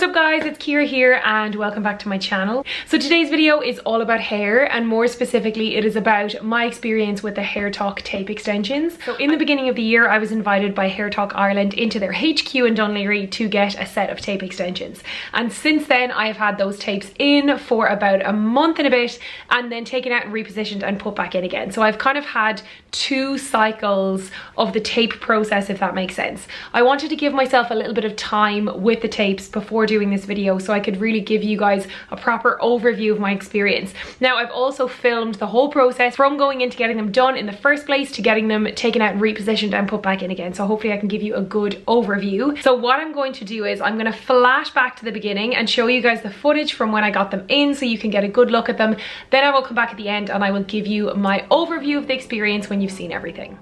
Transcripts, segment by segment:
What's up guys, it's Ciara here and welcome back to my channel. So today's video is all about hair, and more specifically it is about my experience with the Hairtalk tape extensions. So in the beginning of the year I was invited by Hairtalk Ireland into their HQ in Dunleary to get a set of tape extensions, and since then I have had those tapes in for about a month and a bit and then taken out and repositioned and put back in again. So I've kind of had two cycles of the tape process, if that makes sense. I wanted to give myself a little bit of time with the tapes before doing this video so I could really give you guys a proper overview of my experience. Now I've also filmed the whole process from going in to getting them done in the first place to getting them taken out and repositioned and put back in again, so hopefully I can give you a good overview. So what I'm going to do is I'm going to flash back to the beginning and show you guys the footage from when I got them in so you can get a good look at them. Then I will come back at the end and I will give you my overview of the experience when you've seen everything.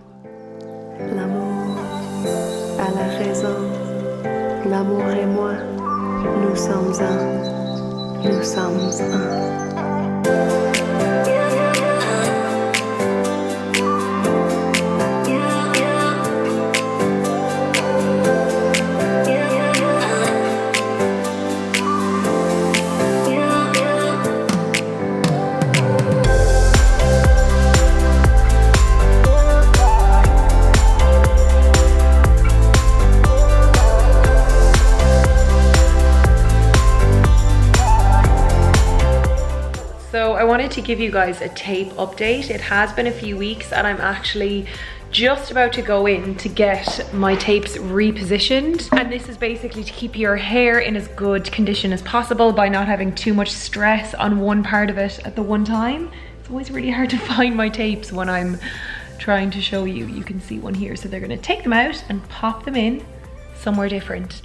L'amour à la raison, l'amour et moi, nous sommes un, nous sommes un. So I wanted to give you guys a tape update. It has been a few weeks and I'm actually just about to go in to get my tapes repositioned, and this is basically to keep your hair in as good condition as possible by not having too much stress on one part of it at the one time. It's always really hard to find my tapes when I'm trying to show you. You can see one here, so they're going to take them out and pop them in somewhere different.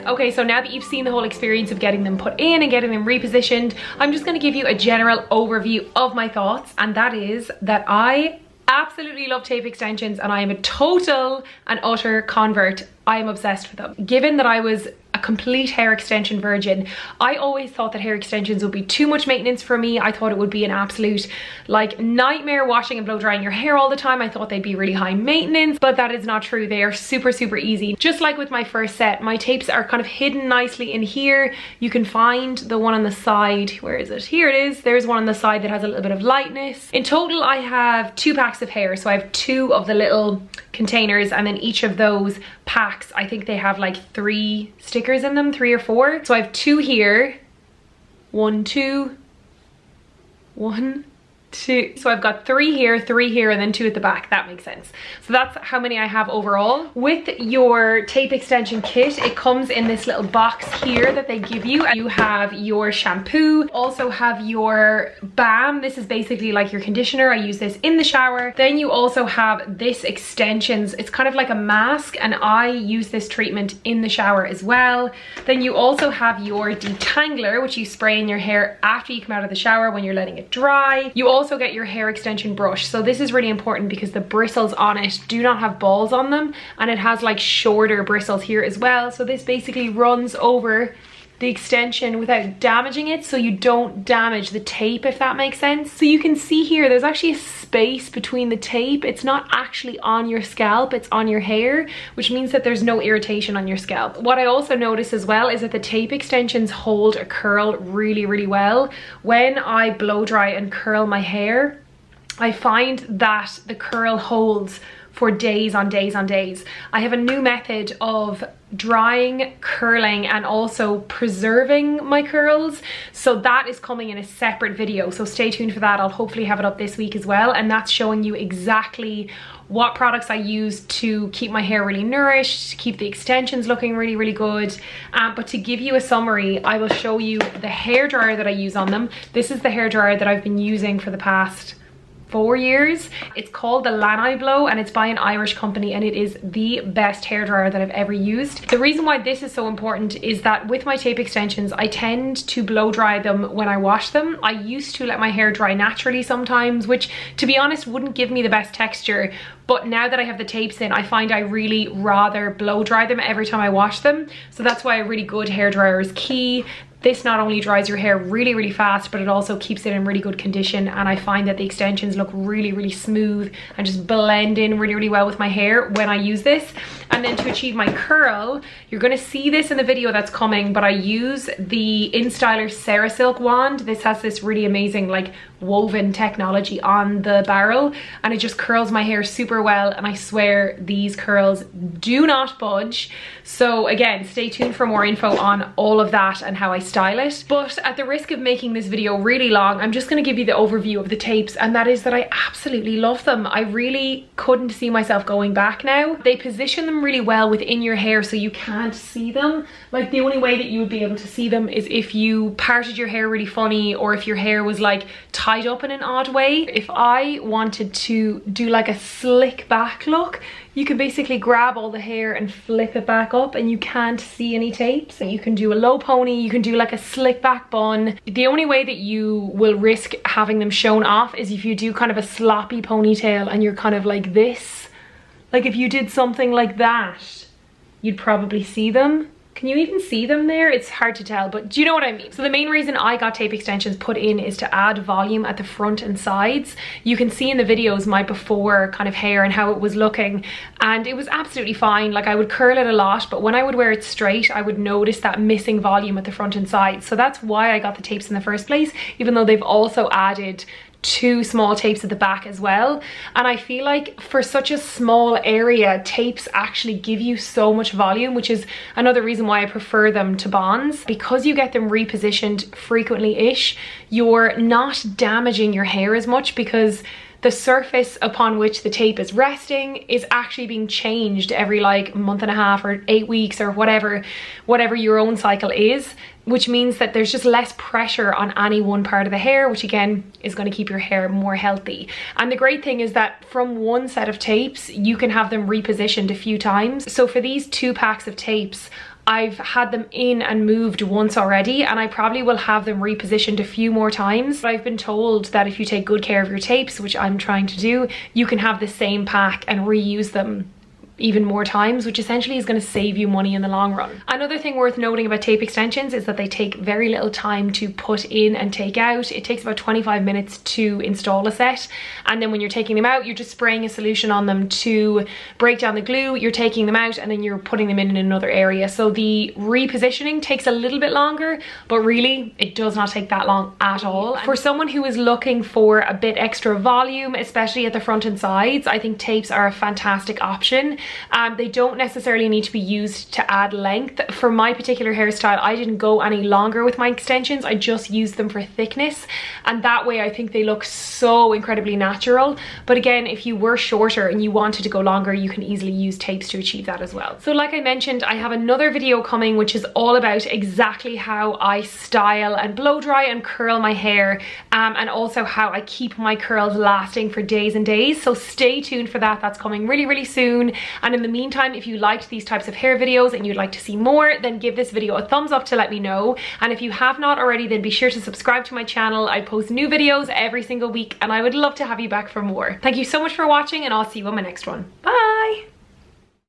Okay, so now that you've seen the whole experience of getting them put in and getting them repositioned, I'm just going to give you a general overview of my thoughts, and that is that I absolutely love tape extensions and I am a total and utter convert. I am obsessed with them. Given that I was a complete hair extension virgin, I always thought that hair extensions would be too much maintenance for me. I thought it would be an absolute like nightmare washing and blow drying your hair all the time. I thought they'd be really high maintenance, but that is not true. They are super easy. Just like with my first set, my tapes are kind of hidden nicely in here. You can find the one on the side. Where is it? Here it is. There's one on the side that has a little bit of lightness. In total I have 2 packs of hair, so I have 2 of the little containers, and then each of those packs, I think they have like 3 stickers in them, 3 or 4. So I have 2 here, 1, 2, 1, 2. So I've got 3 here, and then 2 at the back. That makes sense. So that's how many I have overall. With your tape extension kit, it comes in this little box here that they give you. You have your shampoo, also have your balm. This is basically like your conditioner. I use this in the shower. Then you also have this extensions. It's kind of like a mask, and I use this treatment in the shower as well. Then you also have your detangler, which you spray in your hair after you come out of the shower when you're letting it dry. You also get your hair extension brush. So this is really important because the bristles on it do not have balls on them, and it has like shorter bristles here as well. So this basically runs over the extension without damaging it, so you don't damage the tape, if that makes sense. So you can see here there's actually a space between the tape. It's not actually on your scalp, it's on your hair, which means that there's no irritation on your scalp. What I also notice as well is that the tape extensions hold a curl really well. When I blow dry and curl my hair, I find that the curl holds for days on days on days. I have a new method of drying, curling, and also preserving my curls, so that is coming in a separate video, so stay tuned for that. I'll hopefully have it up this week as well, and that's showing you exactly what products I use to keep my hair really nourished, to keep the extensions looking really good. But to give you a summary, I will show you the hairdryer that I use on them. This is the hairdryer that I've been using for the past 4 years. It's called the Lanai Blow and it's by an Irish company, and it is the best hairdryer that I've ever used. The reason why this is so important is that with my tape extensions, I tend to blow dry them when I wash them. I used to let my hair dry naturally sometimes, which to be honest wouldn't give me the best texture. But now that I have the tapes in, I find I really rather blow dry them every time I wash them. So that's why a really good hairdryer is key. This not only dries your hair really, really fast, but it also keeps it in really good condition. And I find that the extensions look really, really smooth and just blend in really, really well with my hair when I use this. And then to achieve my curl, you're gonna see this in the video that's coming, but I use the InStyler Cerasilk wand. This has this really amazing like woven technology on the barrel, and it just curls my hair super well, and I swear these curls do not budge. So again, stay tuned for more info on all of that and how I style it. But at the risk of making this video really long, I'm just going to give you the overview of the tapes, and that is that I absolutely love them. I really couldn't see myself going back now. They position them really well within your hair so you can't see them. Like the only way that you would be able to see them is if you parted your hair really funny, or if your hair was like tied up in an odd way. If I wanted to do like a slick back look, you can basically grab all the hair and flip it back up and you can't see any tapes. And you can do a low pony, you can do like a slick back bun. The only way that you will risk having them shown off is if you do kind of a sloppy ponytail and you're kind of like this. Like if you did something like that, you'd probably see them. Can you even see them there? It's hard to tell, but do you know what I mean? So the main reason I got tape extensions put in is to add volume at the front and sides. You can see in the videos my before kind of hair and how it was looking, and it was absolutely fine. Like I would curl it a lot, but when I would wear it straight, I would notice that missing volume at the front and sides. So that's why I got the tapes in the first place, even though they've also added 2 small tapes at the back as well. And I feel like for such a small area, tapes actually give you so much volume, which is another reason why I prefer them to bonds. Because you get them repositioned frequently-ish, you're not damaging your hair as much, because the surface upon which the tape is resting is actually being changed every like month and a half or 8 weeks or whatever your own cycle is, which means that there's just less pressure on any one part of the hair, which again is going to keep your hair more healthy. And the great thing is that from one set of tapes, you can have them repositioned a few times. So for these 2 packs of tapes, I've had them in and moved once already, and I probably will have them repositioned a few more times. But I've been told that if you take good care of your tapes, which I'm trying to do, you can have the same pack and reuse them even more times, which essentially is going to save you money in the long run. Another thing worth noting about tape extensions is that they take very little time to put in and take out. It takes about 25 minutes to install a set, and then when you're taking them out, you're just spraying a solution on them to break down the glue, you're taking them out, and then you're putting them in another area. So the repositioning takes a little bit longer, but really it does not take that long at all. For someone who is looking for a bit extra volume, especially at the front and sides, I think tapes are a fantastic option. They don't necessarily need to be used to add length. For my particular hairstyle, I didn't go any longer with my extensions. I just used them for thickness, and that way I think they look so incredibly natural. But again, if you were shorter and you wanted to go longer, you can easily use tapes to achieve that as well. So like I mentioned, I have another video coming which is all about exactly how I style and blow dry and curl my hair, and also how I keep my curls lasting for days and days. So stay tuned for that. That's coming really, really soon. And in the meantime, if you liked these types of hair videos and you'd like to see more, then give this video a thumbs up to let me know. And if you have not already, then be sure to subscribe to my channel. I post new videos every single week, and I would love to have you back for more. Thank you so much for watching, and I'll see you on my next one. Bye!